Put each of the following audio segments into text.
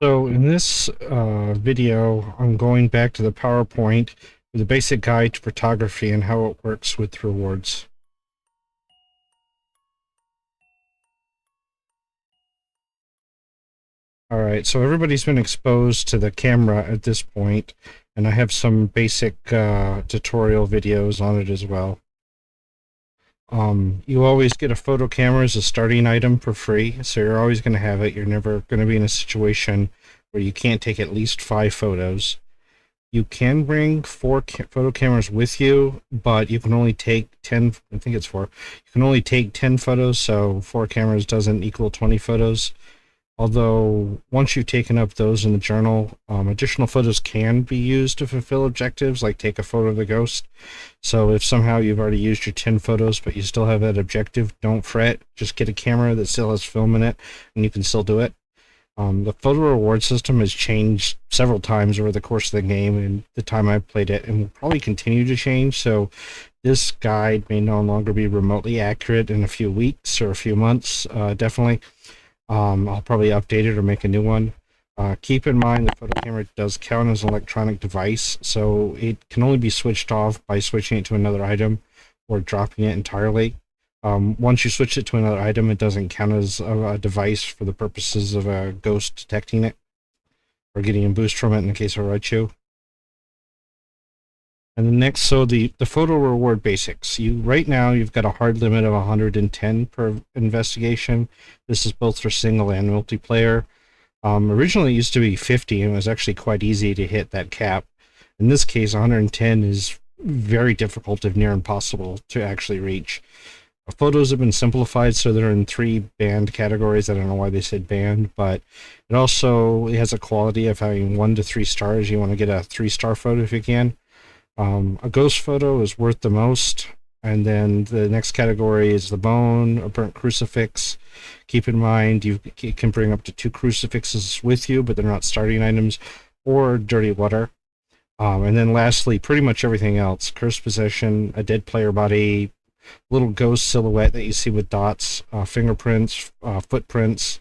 So in this video, I'm going back to the PowerPoint with a basic guide to photography and how it works with rewards. Alright, so everybody's been exposed to the camera at this point, and I have some basic tutorial videos on it as well. You always get a photo camera as a starting item for free, so you're always going to have it. You're never going to be in a situation where you can't take at least 5 photos. You can bring 4 photo cameras with you, but you can only take 10. I think it's 4. You can only take 10 photos, so 4 cameras doesn't equal 20 photos. Although, once you've taken up those in the journal, additional photos can be used to fulfill objectives, like take a photo of the ghost. So if somehow you've already used your 10 photos, but you still have that objective, don't fret. Just get a camera that still has film in it, and you can still do it. The photo reward system has changed several times over the course of the game and the time I've played it, and will probably continue to change, so this guide may no longer be remotely accurate in a few weeks or a few months, definitely. I'll probably update it or make a new one. Keep in mind the photo camera does count as an electronic device, so it can only be switched off by switching it to another item or dropping it entirely. Once you switch it to another item, it doesn't count as a device for the purposes of a ghost detecting it or getting a boost from it in the case of Raichu. And the next, so the photo reward basics. Right now you've got a hard limit of 110 per investigation. This is both for single and multiplayer. Originally it used to be 50, and it was actually quite easy to hit that cap. In this case, 110 is very difficult, if near impossible, to actually reach. Photos have been simplified, so they're in 3 band categories. I don't know why they said band, but it also has a quality of having 1 to 3 stars. You want to get a 3-star photo if you can. A ghost photo is worth the most, and then the next category is the bone, a burnt crucifix. Keep in mind you can bring up to 2 crucifixes with you, but they're not starting items, or dirty water. And then lastly, pretty much everything else: cursed possession, a dead player body, little ghost silhouette that you see with dots, fingerprints, footprints,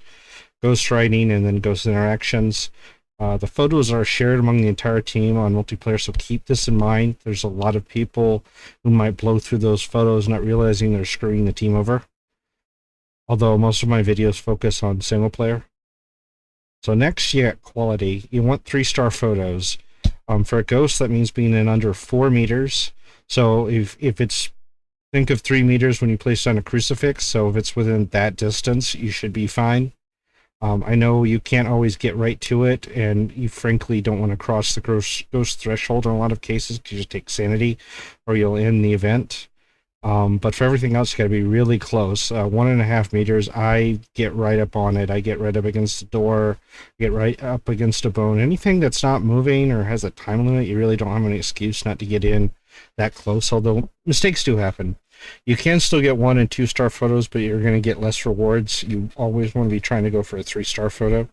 ghost writing, and then ghost interactions. The photos are shared among the entire team on multiplayer, so keep this in mind. There's a lot of people who might blow through those photos not realizing they're screwing the team over. Although most of my videos focus on single player. So next, you get quality. You want 3-star photos. For a ghost, that means being in under 4 meters. So if it's, think of 3 meters when you place down a crucifix, so if it's within that distance, you should be fine. I know you can't always get right to it, and you frankly don't want to cross the ghost threshold in a lot of cases because you just take sanity or you'll end the event. But for everything else, you got to be really close. 1.5 meters, I get right up on it. I get right up against the door, get right up against a bone. Anything that's not moving or has a time limit, you really don't have any excuse not to get in that close, although mistakes do happen. You can still get 1 and 2-star photos, but you're going to get less rewards. You always want to be trying to go for a 3-star photo.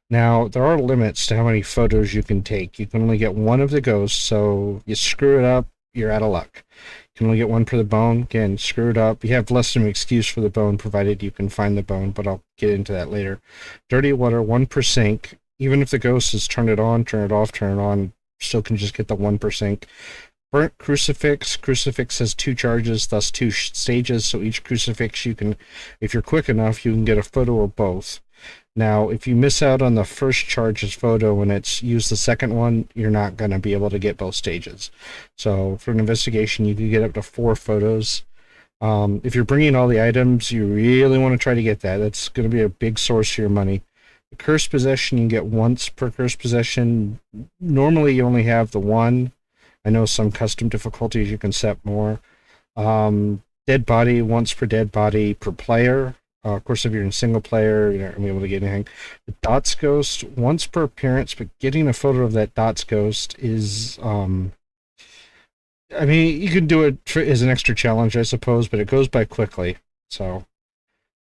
Now, there are limits to how many photos you can take. You can only get 1 of the ghosts, so you screw it up, you're out of luck. You can only get 1 for the bone. Again, screw it up. You have less than an excuse for the bone, provided you can find the bone, but I'll get into that later. Dirty water, 1 per sink. Even if the ghost has turned it on, turn it off, turn it on, still can just get the 1 per sink. Burnt crucifix. Crucifix has 2 charges, thus 2 stages, so each crucifix you can, if you're quick enough, you can get a photo of both. Now, if you miss out on the first charge's photo and it's used the second one, you're not going to be able to get both stages. So for an investigation, you can get up to 4 photos. If you're bringing all the items, you really want to try to get that. That's going to be a big source of your money. The cursed possession, you can get once per cursed possession. Normally, you only have the 1. I know some custom difficulties you can set more. Dead body, once per dead body per player. Of course, if you're in single player, you're not going to be able to get anything. The dots ghost, once per appearance, but getting a photo of that dots ghost is, I mean, you can do it as an extra challenge, I suppose, but it goes by quickly. So,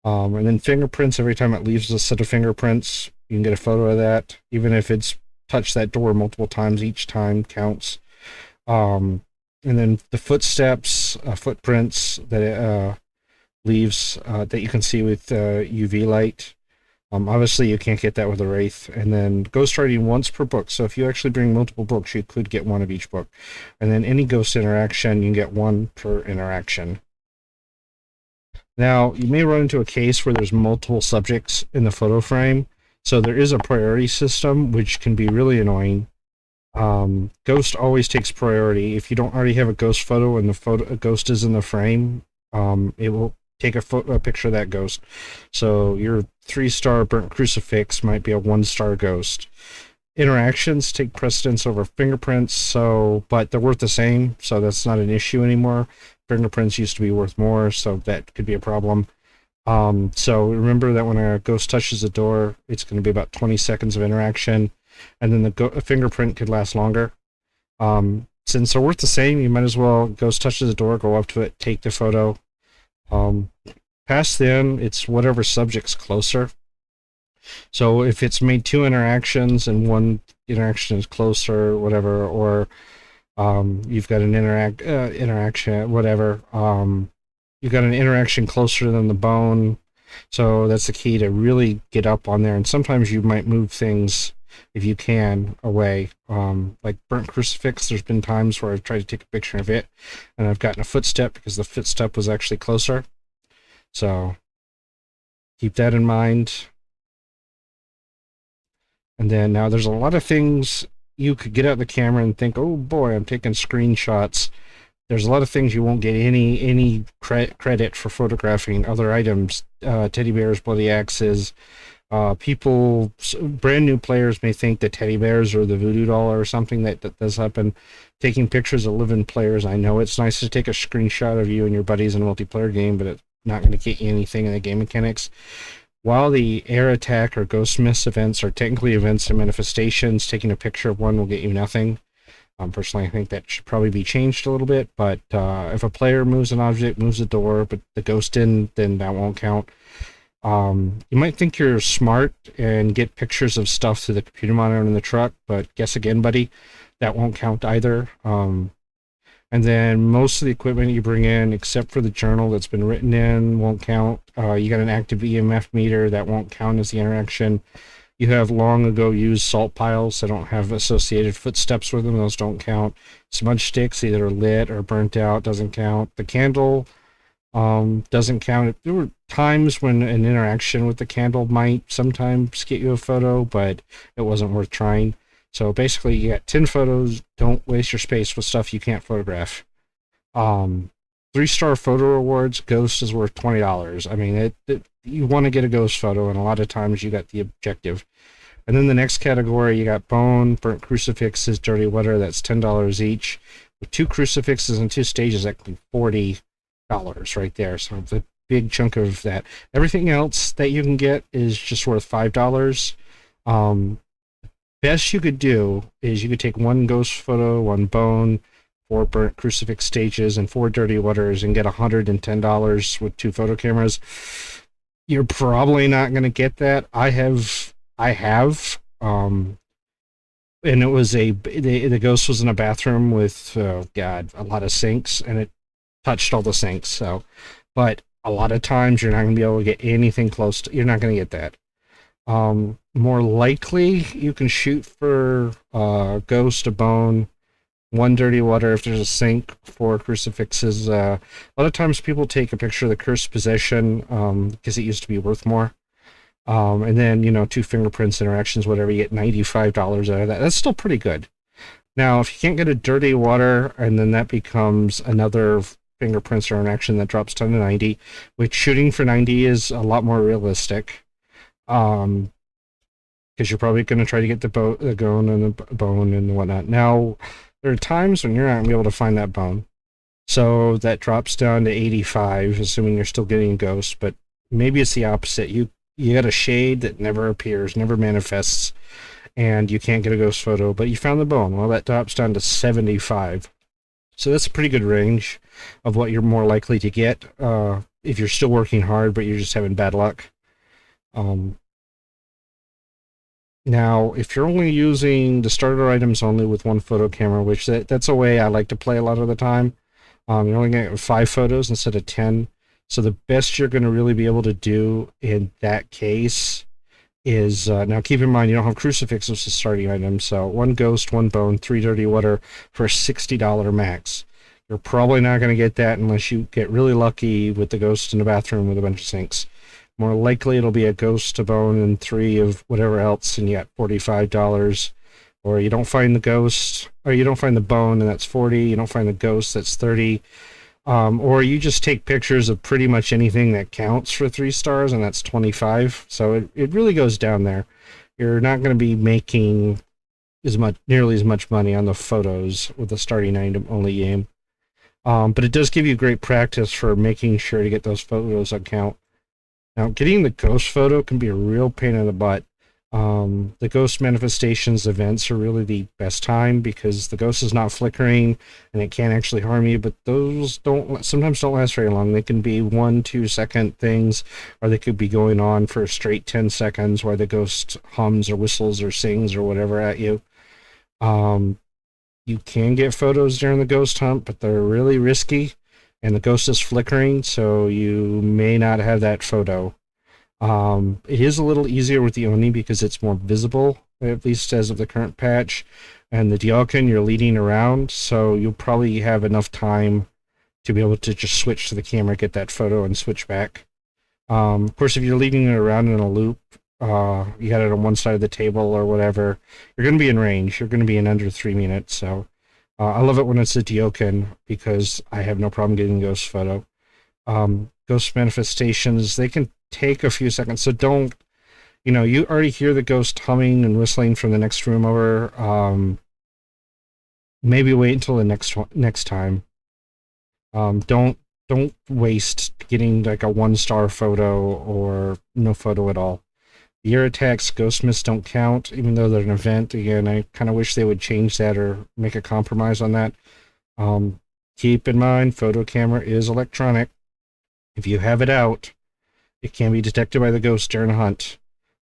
and then fingerprints, every time it leaves a set of fingerprints, you can get a photo of that. Even if it's touched that door multiple times, each time counts. And then the footsteps, footprints that it leaves that you can see with UV light. Obviously, you can't get that with a Wraith. And then ghost writing once per book. So if you actually bring multiple books, you could get one of each book. And then any ghost interaction, you can get one per interaction. Now, you may run into a case where there's multiple subjects in the photo frame. So there is a priority system, which can be really annoying. Ghost always takes priority. If you don't already have a ghost photo and a ghost is in the frame, it will take a picture of that ghost. So your 3-star burnt crucifix might be a 1-star ghost. Interactions take precedence over fingerprints, but they're worth the same, so that's not an issue anymore. Fingerprints used to be worth more, so that could be a problem. So remember that when a ghost touches the door, it's going to be about 20 seconds of interaction, and then a fingerprint could last longer. Since they're worth the same, you might as well, ghost touches the door, go up to it, take the photo. Past then, it's whatever subject's closer. So if it's made 2 interactions and one interaction is closer, whatever, or you've got an interaction, whatever, you've got an interaction closer than the bone. So that's the key, to really get up on there. And sometimes you might move things, if you can, away. Like burnt crucifix, there's been times where I've tried to take a picture of it and I've gotten a footstep because the footstep was actually closer. So keep that in mind. And then now there's a lot of things you could get out the camera and think, oh boy, I'm taking screenshots. There's a lot of things you won't get any credit for photographing. Other items, teddy bears, bloody axes. Brand new players may think that teddy bears are the voodoo doll or something. That does happen. Taking pictures of living players. I know it's nice to take a screenshot of you and your buddies in a multiplayer game, but it's not going to get you anything in the game mechanics. While the air attack or ghost miss events are technically events and manifestations, taking a picture of one will get you nothing. Personally, I think that should probably be changed a little bit, but if a player moves an object, moves a door, but the ghost didn't, then that won't count. You might think you're smart and get pictures of stuff through the computer monitor in the truck, but guess again, buddy, that won't count either. And then most of the equipment you bring in, except for the journal that's been written in, won't count. You got an active EMF meter, that won't count as the interaction. You have long ago used salt piles that don't have associated footsteps with them, those don't count. Smudge sticks, either lit or burnt out, doesn't count. The candle doesn't count. There were times when an interaction with the candle might sometimes get you a photo, but it wasn't worth trying. So basically, you got 10 photos. Don't waste your space with stuff you can't photograph. 3-star photo rewards. Ghost is worth $20. I mean, you want to get a ghost photo, and a lot of times you got the objective. And then the next category, you got bone, burnt crucifixes, dirty water. That's $10 each. With 2 crucifixes and 2 stages, that could be $40 right there. So the big chunk of that. Everything else that you can get is just worth $5. Best you could do is you could take 1 ghost photo, 1 bone, 4 burnt crucifix stages, and 4 dirty waters and get $110 with 2 photo cameras. You're probably not going to get that. I have, and it was the ghost was in a bathroom with, a lot of sinks, and it touched all the sinks. So, but a lot of times you're not going to be able to get anything close to, you're not going to get that. More likely you can shoot for ghost, a bone, 1 dirty water if there's a sink, 4 crucifixes. A lot of times people take a picture of the cursed possession because it used to be worth more. And then 2 fingerprints, interactions, whatever, you get $95 out of that. That's still pretty good. Now, if you can't get a dirty water, and then that becomes another fingerprints or interaction that drops down to 90, which shooting for 90 is a lot more realistic. Because you're probably going to try to get the bone and the bone and whatnot. Now, there are times when you're not going to be able to find that bone. So that drops down to 85, assuming you're still getting ghosts, but maybe it's the opposite. You got a shade that never appears, never manifests, and you can't get a ghost photo, but you found the bone. Well, that drops down to 75. So that's a pretty good range of what you're more likely to get if you're still working hard, but you're just having bad luck. Now, if you're only using the starter items only with 1 photo camera, which that's a way I like to play a lot of the time, you're only going to get 5 photos instead of 10. So the best you're going to really be able to do in that case is now keep in mind you don't have crucifix as a starting item, so one ghost, one bone, three dirty water for a $60 max. You're probably not going to get that unless you get really lucky with the ghost in the bathroom with a bunch of sinks. More likely it'll be a ghost, a bone, and three of whatever else, and you got $45. Or you don't find the ghost, or you don't find the bone, and that's 40. You don't find the ghost, that's 30. Or you just take pictures of pretty much anything that counts for 3 stars, and that's 25. So it really goes down there. You're not going to be making nearly as much money on the photos with the starting item only game. But it does give you great practice for making sure to get those photos on count. Now, getting the ghost photo can be a real pain in the butt. The ghost manifestations events are really the best time because the ghost is not flickering and it can't actually harm you, but those sometimes don't last very long. They can be 1-2 second things, or they could be going on for a straight 10 seconds while the ghost hums or whistles or sings or whatever at you. You can get photos during the ghost hunt, but they're really risky and the ghost is flickering, so you may not have that photo. It is a little easier with the Oni because it's more visible, at least as of the current patch. And the Dialkin, you're leading around, so you'll probably have enough time to be able to just switch to the camera, get that photo, and switch back. Of course, if you're leading it around in a loop, you got it on one side of the table or whatever, you're going to be in range. You're going to be in under 3 minutes. So I love it when it's a Dialkin because I have no problem getting ghost photo. Ghost manifestations, they can take a few seconds, so don't, you already hear the ghost humming and whistling from the next room over. Maybe wait until the next time. Don't waste getting like a 1-star photo or no photo at all. The air attacks, ghost miss don't count, even though they're an event. Again, I kind of wish they would change that or make a compromise on that. Keep in mind, photo camera is electronic. If you have it out, it can be detected by the ghost during a hunt.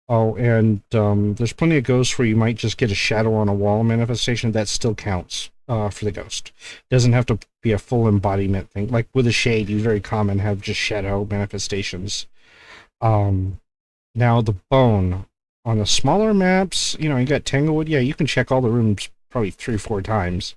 Oh, and there's plenty of ghosts where you might just get a shadow on a wall manifestation. That still counts for the ghost. It doesn't have to be a full embodiment thing. Like with a shade, you very common have just shadow manifestations. Now the bone. On the smaller maps, you got Tanglewood. Yeah, you can check all the rooms probably 3 or 4 times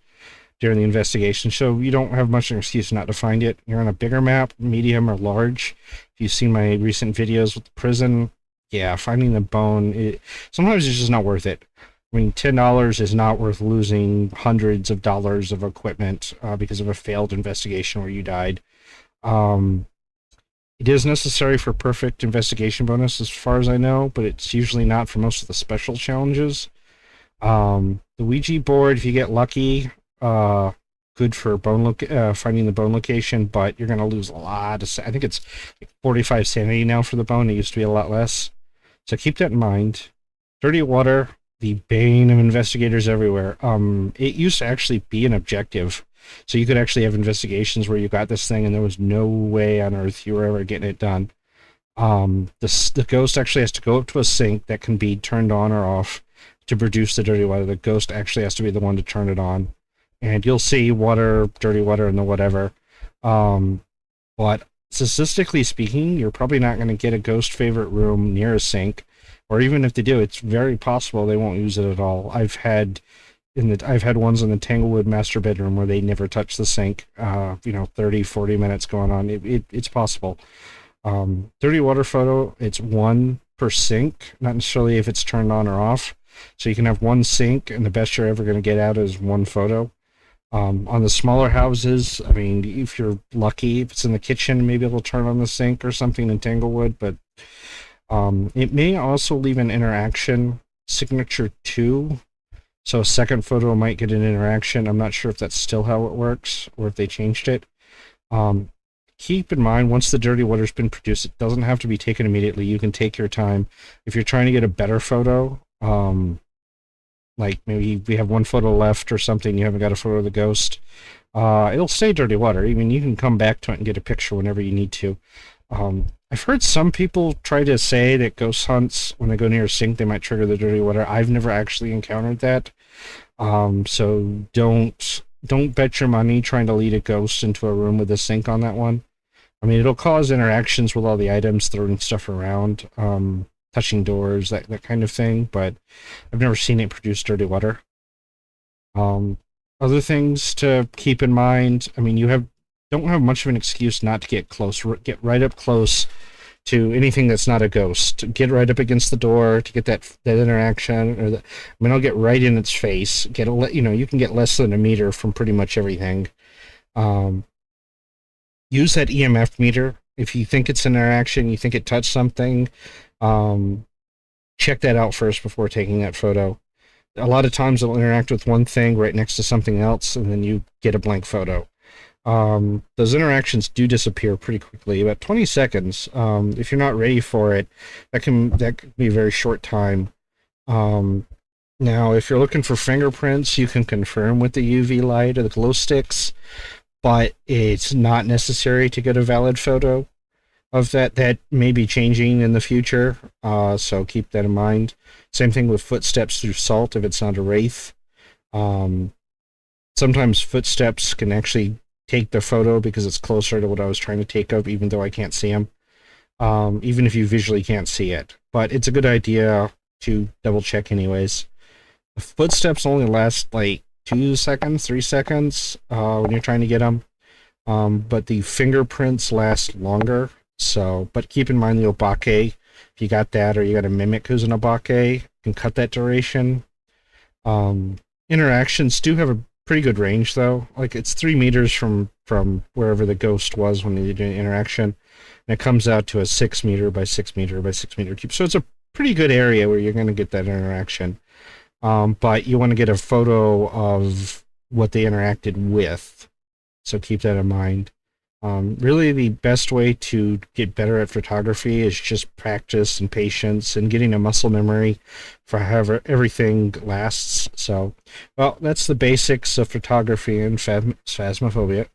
during the investigation, so you don't have much of an excuse not to find it. You're on a bigger map, medium or large. If you've seen my recent videos with the prison, yeah, finding the bone, sometimes it's just not worth it. I mean, $10 is not worth losing hundreds of dollars of equipment because of a failed investigation where you died. It is necessary for perfect investigation bonus as far as I know, but it's usually not for most of the special challenges. The Ouija board, if you get lucky, good for finding the bone location, but you're going to lose a lot of, I think it's like 45 sanity now for the bone. It used to be a lot less. So keep that in mind. Dirty water, the bane of investigators everywhere. It used to actually be an objective. So you could actually have investigations where you got this thing and there was no way on earth you were ever getting it done. The ghost actually has to go up to a sink that can be turned on or off to produce the dirty water. The ghost actually has to be the one to turn it on. And you'll see water, dirty water, and the whatever. But statistically speaking, you're probably not going to get a ghost favorite room near a sink. Or even if they do, it's very possible they won't use it at all. I've had ones in the Tanglewood master bedroom where they never touch the sink. 30, 40 minutes going on. It's possible. Dirty water photo, it's 1 per sink, not necessarily if it's turned on or off. So you can have 1 sink, and the best you're ever going to get out is 1 photo. On the smaller houses, I mean, if you're lucky, if it's in the kitchen, maybe it'll turn on the sink or something in Tanglewood, but it may also leave an interaction signature 2. So a second photo might get an interaction. I'm not sure if that's still how it works or if they changed it. Keep in mind, once the dirty water's been produced, it doesn't have to be taken immediately. You can take your time. If you're trying to get a better photo, like maybe we have 1 photo left or something, you haven't got a photo of the ghost, it'll stay dirty water. I mean, you can come back to it and get a picture whenever you need to. I've heard some people try to say that ghost hunts, when they go near a sink, they might trigger the dirty water. I've never actually encountered that. So don't bet your money trying to lead a ghost into a room with a sink on that one. I mean, it'll cause interactions with all the items, throwing stuff around. touching doors, that kind of thing. But I've never seen it produce dirty water. Um, Other things to keep in mind. I mean, you don't have much of an excuse not to get close. Get right up close to anything that's not a ghost. Get right up against the door to get that interaction. I mean, I'll get right in its face. You can get less than a meter from pretty much everything. Um, Use that EMF meter. If you think it's an interaction, you think it touched something, um, check that out first before taking that photo. A lot of times it'll interact with one thing right next to something else, and then you get a blank photo. Those interactions do disappear pretty quickly, about 20 seconds. If you're not ready for it, that can be a very short time. Um, Now, if you're looking for fingerprints, you can confirm with the UV light or the glow sticks, but it's not necessary to get a valid photo of that. That may be changing in the future, so keep that in mind. Same thing with footsteps through salt if it's not a wraith. Um, Sometimes footsteps can actually take the photo because it's closer to what I was trying to take of, even though I can't see them, even if you visually can't see it. But it's a good idea to double check anyways. The footsteps only last like 2 seconds, 3 seconds when you're trying to get them. But the fingerprints last longer. So, but keep in mind the obake. If you got that, or you got a mimic who's an obake, you can cut that duration. Interactions do have a pretty good range, though. Like it's 3 meters from wherever the ghost was when they did an interaction, and it comes out to a 6 meter by 6 meter by 6 meter cube. So it's a pretty good area where you're going to get that interaction. But you want to get a photo of what they interacted with. So keep that in mind. Really, the best way to get better at photography is just practice and patience and getting a muscle memory for however everything lasts. So, well, that's the basics of photography and phasmophobia.